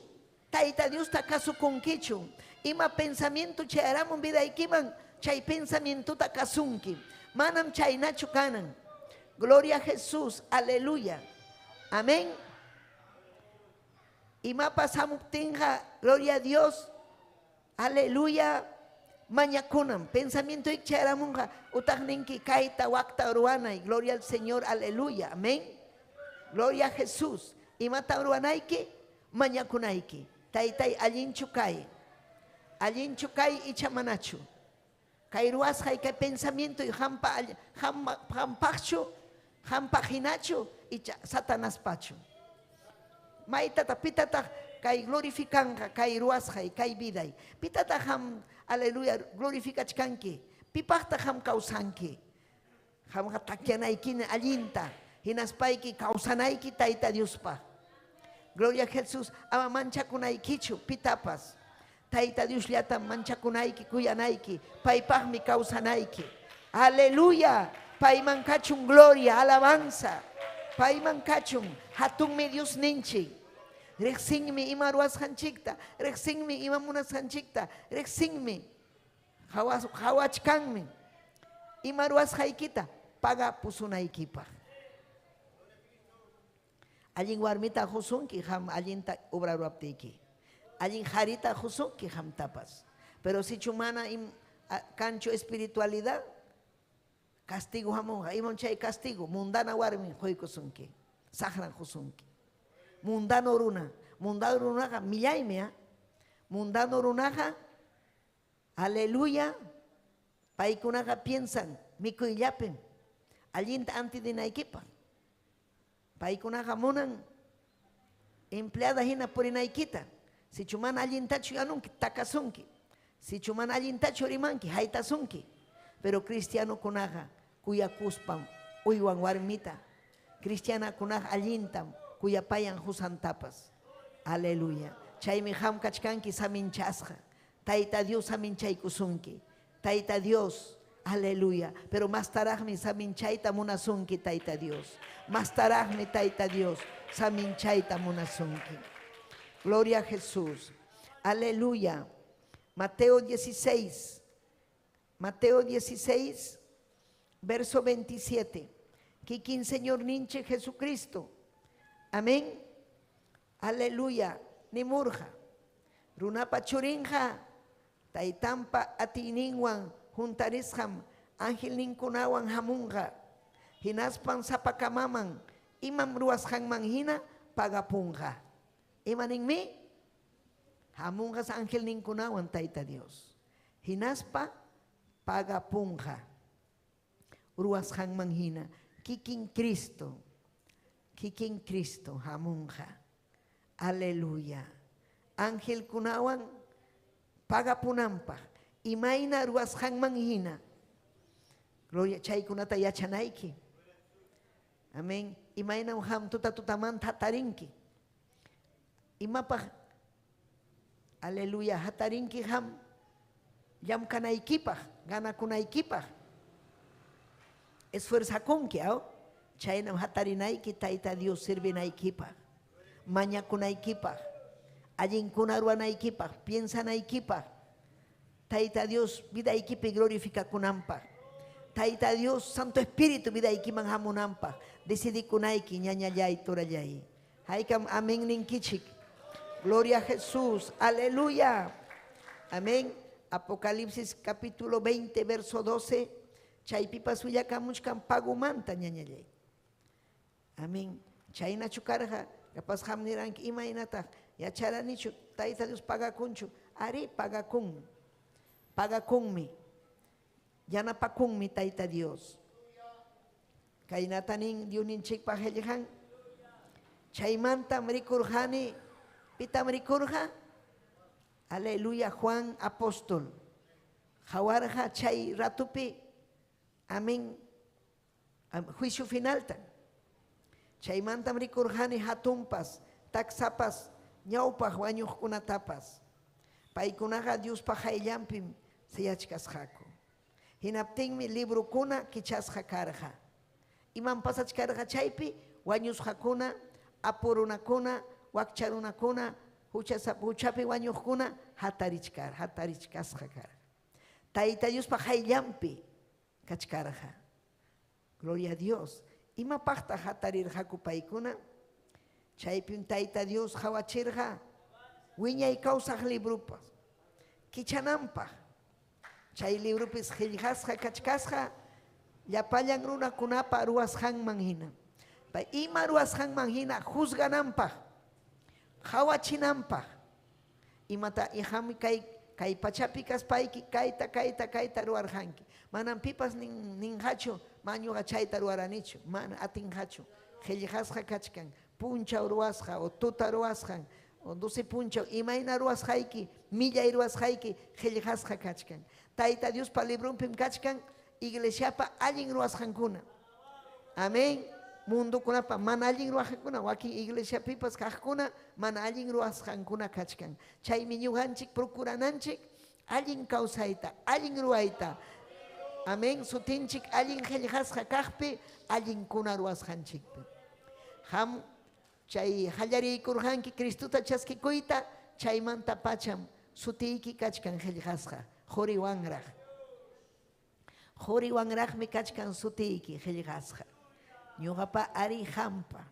Tayta Diosta kasukunkichu. Ima pensamiento chayaramun vidaykiman. Chay pensamiento ta kasunki. Manam chaynachu kanan. Gloria a Jesús. Aleluya. Amén. Ima pasamuptinja. Gloria a Dios. Aleluya. Mañakunam. Pensamiento ik chayaramunja. Utagninki kaita wakta ruana. Y gloria al Señor. Aleluya. Amén. Gloria a Jesús. Ima ta ruanaiki. Mañakunaiki. Taytay allinchu kay. Allinchu kay ichamanachu. Kay ruwasqay kay pensamiento y hampaqchu, hampajinachu y Satanás pachu. Maitata pitata kay glorificanka kay ruwasqay kay viday. Pitata aleluya glorificachkanki. Pipaqta kawsanki. Takianaykini allinta. Hinaspayki kawsanayki Tayta Diospa. Gloria a Jesús. Ama manchakunaykichu pitapas. Tayta Dios llata manchakunayki kuyanayki. Paypaqmi kawsanayki. Aleluya. Payman kachun gloria, alabanza. Payman kachun hatunmi Dios ninchik. Riqsinmi ima ruwasqanchikta. Riqsinmi ima munasqanchikta. Riqsinmi hawachkanmi. Ima ruwasqaykita pagapusunaykipaq. Allin warmita husunki ham allinta obra ruwaptiyki. Allin jarita husunki ham tapas. Pero si chumana cancho espiritualidad, castigo hamonja. Imon chay castigo. Mundana warmi hoykusunki. Sahran husunki. Mundano runa. Mundano runaja millaymea. Mundano runaja. Aleluya. Paykunaja piensan mikuyllapim allinta antidinaykipa paykunaqa munan empleada hina purinaykita sichu mana allintachu yanunki takasunki sichu mana allintachu rimanki haytasunki pero cristianokunaqa kuyakuspam uywan warmita cristianakunaqa allintam kuyapayan husantapas aleluya chaymi qam kachkanki saminchasqa Tayta Dios saminchaykusunki Tayta Dios aleluya pero más taraqmi saminchayta munasunki Tayta Dios más taraqmi Tayta Dios saminchayta munasunki gloria a Jesús aleluya Mateo 16 verso 27 kikin Señor ninche Jesucristo amén aleluya nimurja runapa churinja taytampa atininwan juntarisjam ángel ninkunawan hamunja hinaspan sapakamaman imam ruasjanman hina pagapunja imaninmi hamunjas ángel ninkunawan Tayta Dios hinaspa pagapunja ruasjanman hina kikin Cristo hamunja aleluya ángel kunawan pagapunampa imayna ruasjanman hina gloria chaykunata yachanayki amén imayna ham tutamanta hatarinki imapaq aleluya hatarinki ham llamkanaykipaq ganakunaykipaq esfuerzakunki chaynam hatarinayki Tayta Dios sirvinaykipaq mañakunaykipaq allinkuna ruwanaykipaq piensanaykipaq Tayta Dios vidaykipi glorificakunanpaq Tayta Dios Santo Espíritu vidaykiman hamunanpaq decidikunayki ñañallay turallay haykam amén ninkichik gloria a Jesús aleluya amén Apocalipsis capítulo 20 verso 12 chaypipas willakamuchkan pagumanta ñañallay amén chayna chukarqa kapas ham niranki imaynataq yacharanichu Tayta Dios pagakunchu ari pagakunmi yanapakunmi Tayta Dios kaynatanin Diosninchikpaq qillqan chaymantam rikurqani pitam rikurqa aleluya Juan apóstol hawarqa chay ratupi amén juicio finalta chaymantam rikurqani hatunpas taksapas ñawpaq wañuqkunatapas paykunaqa Diospaq hayllanpim sayachkasqaku hinaptinmi librukuna kichasqa karqa iman pasachkarqa chaypi wañusqakuna apurunakuna wakcharunakuna huchapi wañuqkuna hatarichkasqa karqa Tayta Diospaq hayllanpi kachkarqa gloria a Dios imapaqta hatarirqaku paykuna chaypim Tayta Dios hawachirqa wiñay kawsaq librupas kichananpaq chay librupis qillqasqa kachkasqa llapallan runakunapa ruwasqanman hina pay ima ruwasqanman hina juzgananpaq hawachinanpaq imata ihami kay pachapi kaspayki kayta ruwarqanki manan pipas ninqachu mañuqa chayta ruwaranichu mana atinqachu qillqasqa kachkan punchaw ruwasqa o tuta ruwasqan o 12 punchaw imayna ruwasqayki millay ruwasqayki qillqasqa kachkan Tayta Dios pa librunpim kachkan iglesiapa allin ruwasqankuna amén mundukunapa mana allin ruwasqankuna wakin iglesiapipas kaqkuna mana allin ruwasqankuna kachkan chaymi ñuqanchik procurananchik allin kawsayta allin ruwayta amén sutinchik allin qillqasqa kaqpi allinkuna ruwasqanchikpi ham chay qallariykurqanki Cristuta chaskikuyta chaymanta pacham sutiyki kachkan qillqasqa quriwanraqmi kachkan sutiyki qillqasqa ñuqapa ari hampa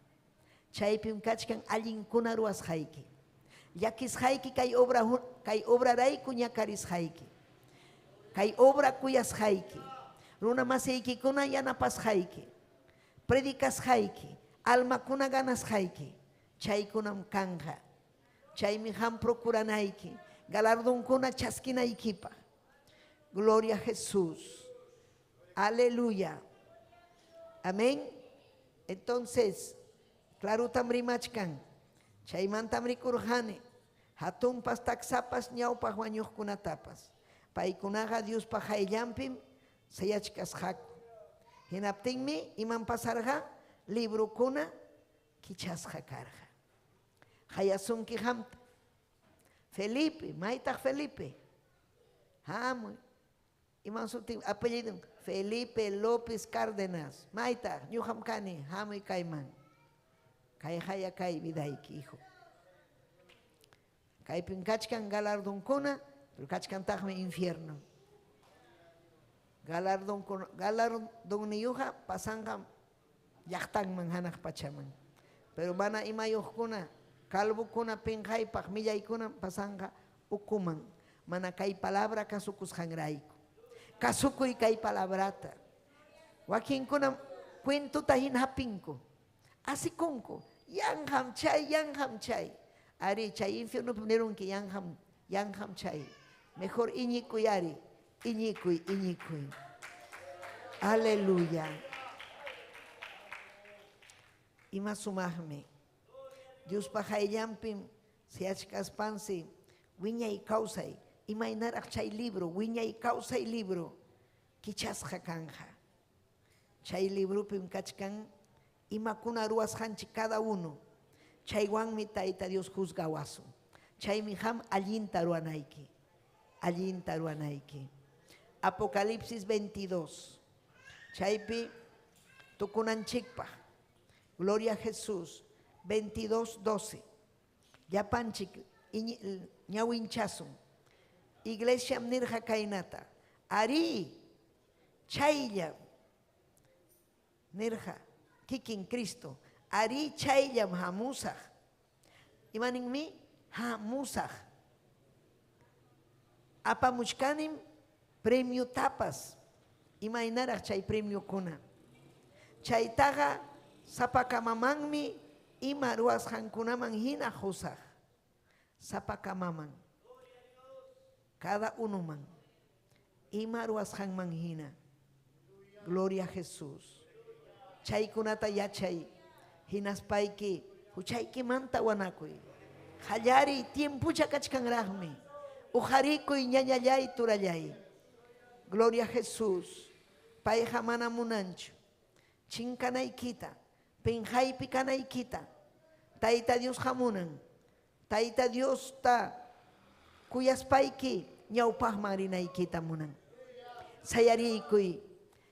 chaypim kachkan allinkuna ruwasqayki llakisqayki kay obrarayku ñakarisqayki kay obra kuyasqayki runa masiykikuna yanapasqayki predikasqayki almakuna ganasqayki chaykunam kanja chaymi ham procuranayki galardonkuna chaskinaykipaq gloria a Jesús Aleluya. Amén. Entonces, claro tamrimachkan. Chayman tamrikurjane. Hatun pastaksapas ñawpaj wañuqkunatapas. Paykunaqa Dios pajayllampim sayachkasqaku. Hinaptinmi iman pasarqa librukuna kichasqa karqa. Hayasunki hamta. Felipe, maytaq Felipe. Hamuy. Iman sutin apellido Felipe López Cárdenas. Maytaq ñuqam kani hamuy kayman. Kay haya kay vidayki hijo. Kaypin kachkan galardonkuna, pero kachkantaqmi infierno. Galardon niyuqa pasanqa llaqtanman hanaq pachaman. Pero mana imayuqkuna, kalbukuna pinqaypaq millaykuna pasanqa ukuman. Mana kay palabra kasukusqanrayku. Kasukuy kay palabrata. Wakinkuna cuentuta hinhapinku. Asikunku, yanham chay. Ari chay infierno ponieron que yanham chay. Mejor iñikuy ari, iñikuy. Aleluya. Ima sumahme. Dios pajayllampim siachkaspansi wiñay kawsay. Imaynaraq chay libro, wiñay kawsay libro. Kichasqa kanja. Chay librupim kachkan imakuna ruwasqanchik cada uno. Chaywanmi Tayta Dios juzgawasun. Chaymi ham allinta ruwanayki. Apocalipsis 22. Chaypi tukunanchikpaq. Gloria a Jesús. 22:12. Yapanchik ñawinchasun. Iglesia nirja kainata. Ari chayllam nirja kikin Cristo. Ari chayllam hamusaj. Imaninmi hamusaj. Apamuchkanim premio tapas. Imaynaraq chay premio kuna. Chaytaqa sapakamamanmi ima ruwasqankunaman hina husaj. Sapakamaman. Cada uno man. Ima ruwasqanman hina. Gloria a Jesús. Chaykunata yachay. Hinaspayki huchayki manta wanakuy. Hallari tiempucha kachkanraqmi. Ujarikuy ñañallay turallay. Gloria a Jesús. Payqa mana munanchu. Chinkanaykita. Pinjaypi kanaykita. Tayta Dios hamunan. Tayta Dios ta kuyaspayki ñawpaqman rinaykita munan. Sayarikuy.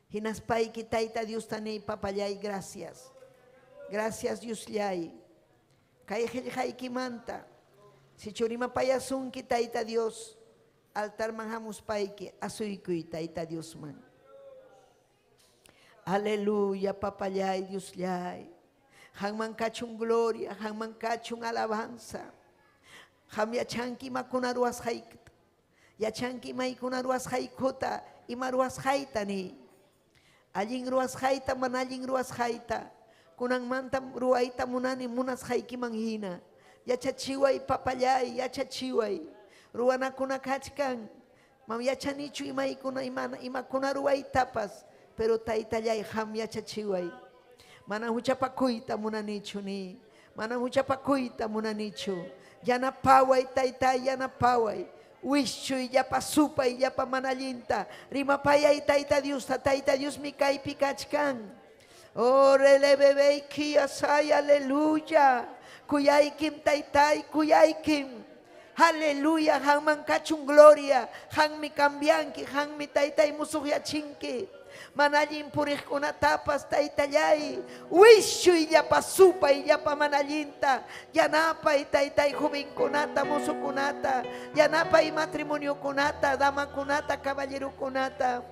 Hinaspayki Tayta Dios tani papallay gracias. Gracias Dios llay. Kay qillqaykimanta. Si churima payasunki Tayta Dios. Altar manhamuspayki asuykuy Tayta Dios man. Aleluya papallay Dios llay. Hanman kachun gloria, hanman kachun alabanza. Ham yachanki makuna ruwasqaykita. Yachanki maykuna ruwasqaykota ima ruwasqaytani. Allin ruwasqayta mana allin ruwasqayta. Kunanmanta ruwayta munani munasqaykiman hina. Yachachiway papallay, yachachiway. Ruwanakuna kachkan. Mam yachanichu imakuna ruwaytapas. Pero taytallay ham yachachiway. Mana huchapakuyta munanichu ni. Mana huchapakuyta munanichu. Yanapaway taytay, yanapaway. Wischuy yapa supay yapa manallinta. Rimapayay Tayta Dios mi kaypi kachkan. Orele bebeyki asay, aleluya. Kuyaykim taytay, kuyaykim. Aleluya, hanman kachun gloria. Han mi cambianki, han mi taytay musuqyachinki. Manallin puriqkunatapas taytallay. Wishuy yapa supay yapa manallinta. Yanapay taytay jovenkunata, musukunata. Yanapay matrimoniokunata, damakunata, caballerokunata.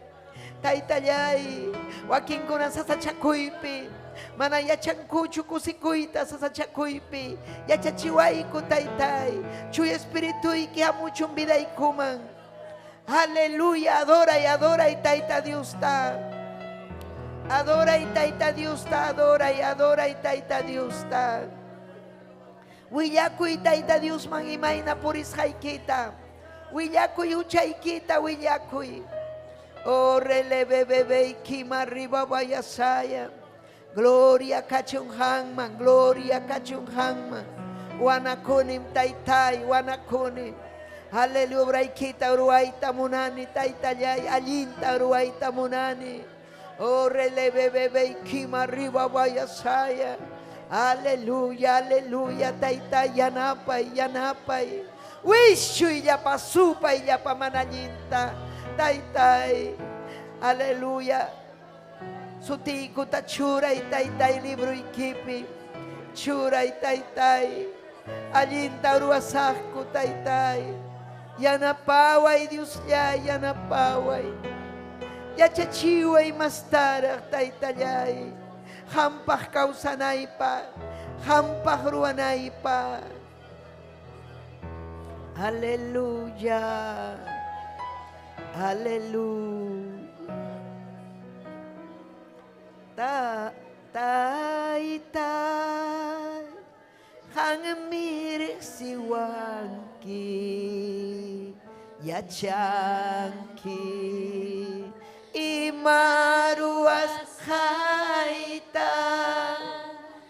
Taytallay, wakinkuna sasachakuypi. Mana yachankuchu kusikuyta sasachakuypi. Yachachiwayku taytay. Chuy espirituyki hamuchun vidaykuman. Aleluya, adora y Tayta Dios ta. Adora y Tayta Dios ta, adora y Tayta Dios ta. Willakuy Tayta Dios man imayna purisqaykita. Willakuy uchaykita willakuy. Oh, releve bebe kima arriba vaya saya. Gloria kachung hangman, gloria kachung hangman. Wanakunim taitai, wanakunim. Hallelujah, braikita uruaita munani, taitayay, alinta uruaita munani. Oh, releve bebe kima arriba vaya saya. Aleluya, aleluya, taitai, yanapay, yanapay. Wishu ya pasupa ya pamanayinta. Taitai, aleluya. Sutiku ta chura y taitai libro y kipi. Chura y taitai. Alinta uruasasku taitai. Yanapaway Dios ya, yanapaway. Yachachiway mastara taitayay. Hampah kausanaypa. Hampah ruanaypa. Aleluya. Aleluya. Taitai hang mirip siwanki ya changki imaruas haita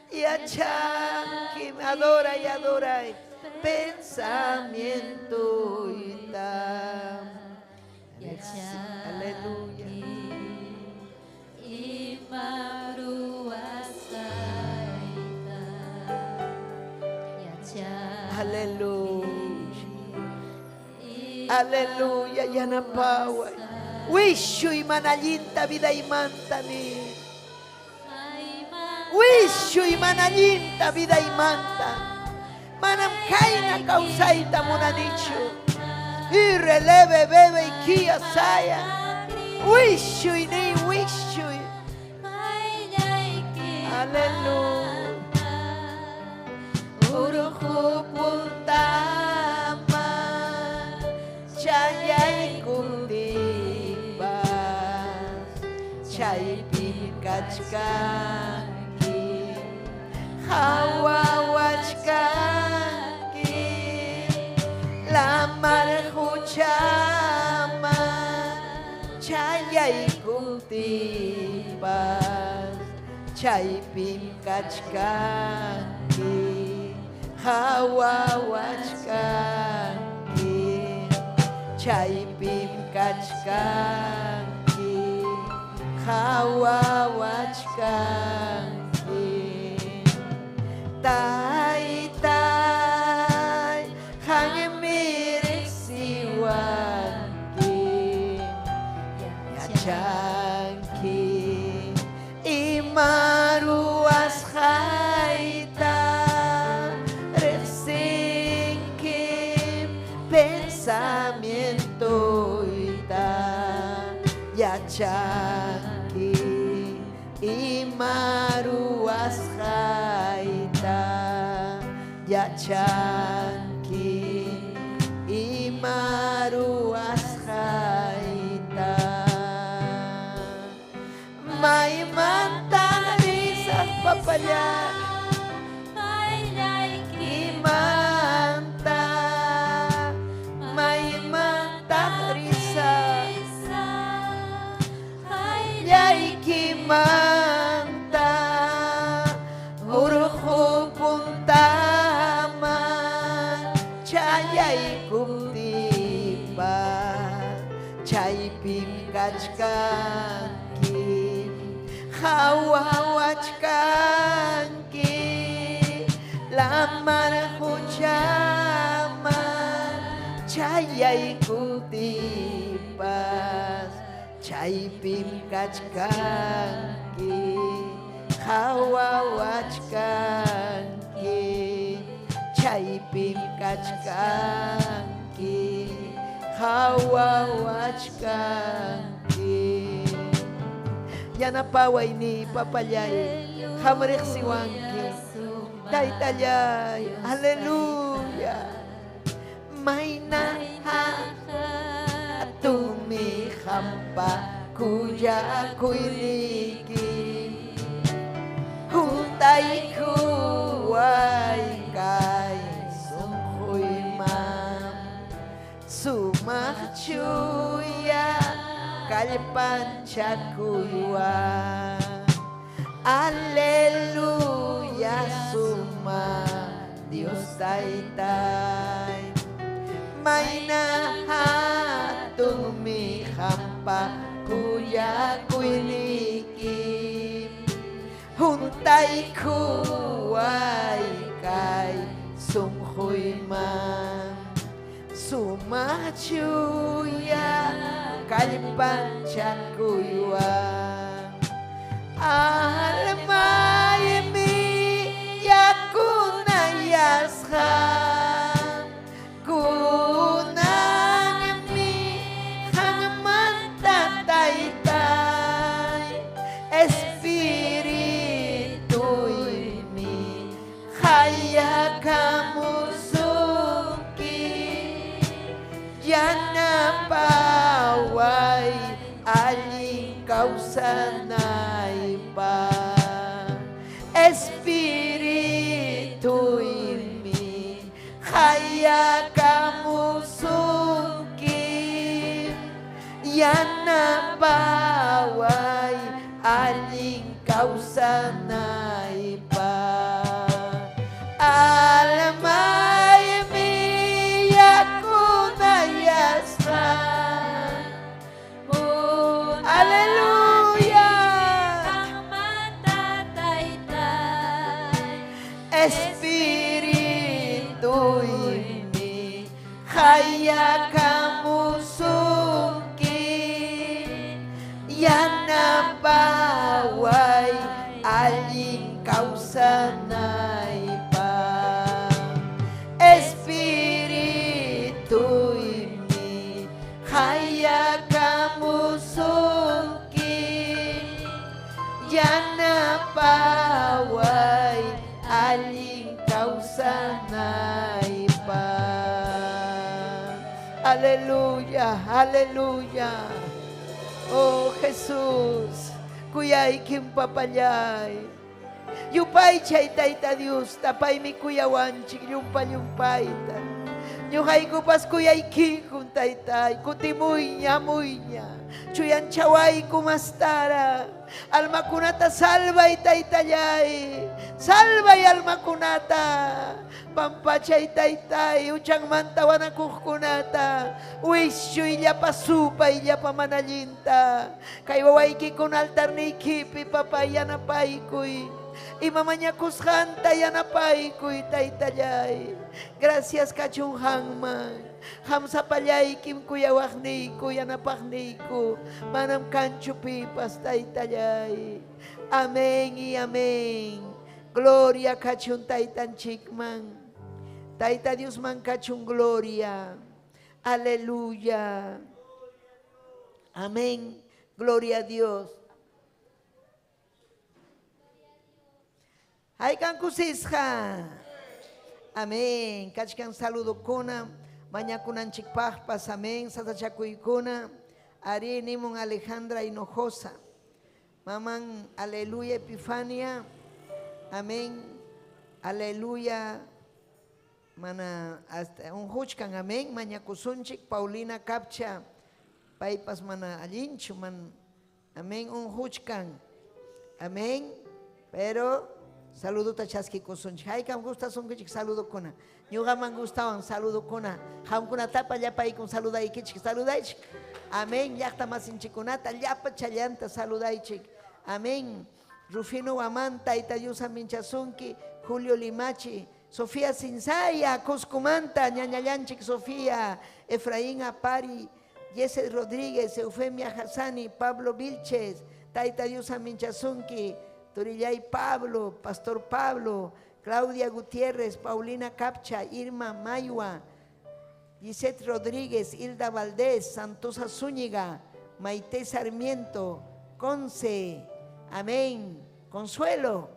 ya changki adora y adora pensamiento ita. Aleluya. Aleluya. Aleluya. Yanapawa. Wishu imanayinta vida imantani. Wishu imanayinta vida imanta. Manam kaina kausaita munadichu. Y releve bebe y kia saya. Wishu ni wishu. Aleluya. Uruhu puntama chayay kundiba chay pikachkanki hawawachkanki lamar huchama chayay kundiba chay pikachkanki hawawachkanki chay pikachkanki hawawachkanki taitai hangmirip siwanki yachanki imaruas haita pensamiento ita yachanki imaruas haita yachanki imaruas haita may mantarisas papaya manta uruhu puntama chayay kumtiba chay pikachkanki hawawachkanki lamar huchama chayay kumtiba chay pikachkanki hawawachkanki chay pikachkanki hawawachkanki yanapaway ni papayay hamrek siwanki taytayay aleluya may tumi hampa kuya kuiliki huntay kuway kay sunghoy mam sumahchuya kallpanchakuywa. Aleluya suma Dios taytay. Mayna hatun mi hampa kuya kuilikim. Huntay kuway kay sumhuy man. Sumachuya kallpanchakuywa. Almaymi yakunayashan kunanmi hangmanta taytay. Espirituimi hayakamusuki yana paway aling kausanay pa. Espirituimi hayakamusuki yana paway aling kausanay pa. Almaymi yakunayashan. Aleluya. Espirituimi hayakamusuki yana paway aling kausanay pa. Espirituimi hayakamusuki yana paway aling kausanay pa. Aleluya, aleluya. Oh Jesús, kuyay kimpapayay. Yupay chay tayta Dios, tapay mi kuyawanchik, yumpay ta. Nyuhay kupas kuyay kikun taytay, kutimuy niya. Chuyan chaway kumastara. Alma kunata salvay taytayay. Salvay alma kunata. Pampachay taytay, uchang mantawan ang kukunata. Wisyo illa pasupa illa pamanalinta. Kay waway kikun altar ni kipi papaya na paykoy. Imamanya kushanta yanapay kuy taytayay. Gracias kachung hangman. Ham sa palyay kim kuyawak ni ko yanapak ni ko. Manam kancho pipas taytayay. Amen y amen. Gloria kachung taytan chikman. Tayta Dios man kachung gloria. Aleluya. Amén. Gloria a Dios. Ay kan kusisha. Amén. Kachkan saludo kona. Maña kunan chikpahpas. Amén. Satachakuy kona. Ari nimon Alejandra Hinojosa. Maman aleluya Epifania. Amén. Aleluya. Mana hasta un huchkan. Amén. Maña kusunchik Paulina Capcha. Paipas mana alincho man. Amén. Un huchkan. Amén. Pero saludo tachaski kusunchik. Hay kam gusta sunkichik saludo kona. Nyuga man gustawan saludo kona. Ham kuna tapa llapa ikun saluday kichik saludaychik. Amén. Yakta masinchikunata llapa challanta saludaychik. Amén. Rufino Amanta Itayusa Minchasunki, Julio Limachi, Sofía Sinsaya, Coscumanta, Ñañayanchik Sofía, Efraín Apari, Yesed Rodríguez, Eufemia Hassani, Pablo Vilches, Taitayusa Minchasunki, Torillay Pablo, Pastor Pablo, Claudia Gutiérrez, Paulina Capcha, Irma Mayua, Gisette Rodríguez, Hilda Valdés, Santosa Zúñiga, Maite Sarmiento, Conce, amén, Consuelo,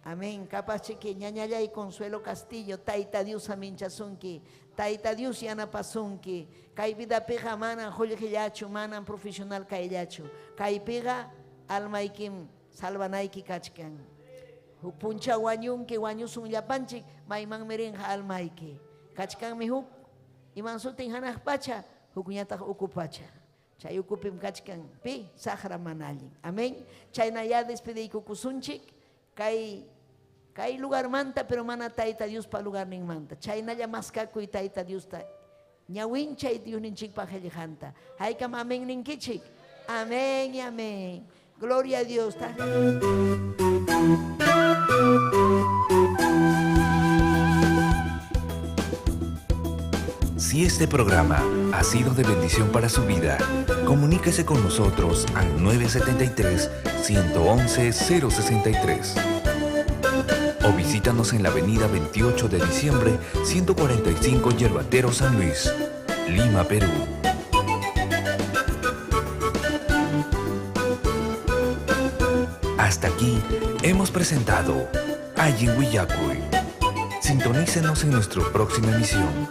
amén, capaz chiqui, ñañaya y Consuelo Castillo, Taita Dios Aminchasunki, Taita Dios Yana Pasunki, Kai vida pega manan, Joljillachu, manan profesional Kaillachu, Kai pega almaikim, salvanaiki kachkan. Puncha wanyunki, wanyusun yapanchik, maimang merenja almaiki, kachkan mi huk, iman sutin hanah pacha, hukunyatak ukupacha. Chay ukupim kachkan pi Sahara manallin. Amén. Chayna ya despediyku kusunchik kay lugar manta pero mana Tayta Dios pa lugar nin manta. Chayna ya maskakuy Tayta Dios ta. Ñawin chay Dios ninchik pa hallejanta. Haykam amén ninkichik. Amén y amén. Gloria a Dios. Si este programa ha sido de bendición para su vida, comuníquese con nosotros al 973-111-063 o visítanos en la avenida 28 de diciembre, 145 Yerbatero San Luis, Lima, Perú. Hasta aquí hemos presentado Ayin Willacuy. Sintonícenos en nuestra próxima emisión.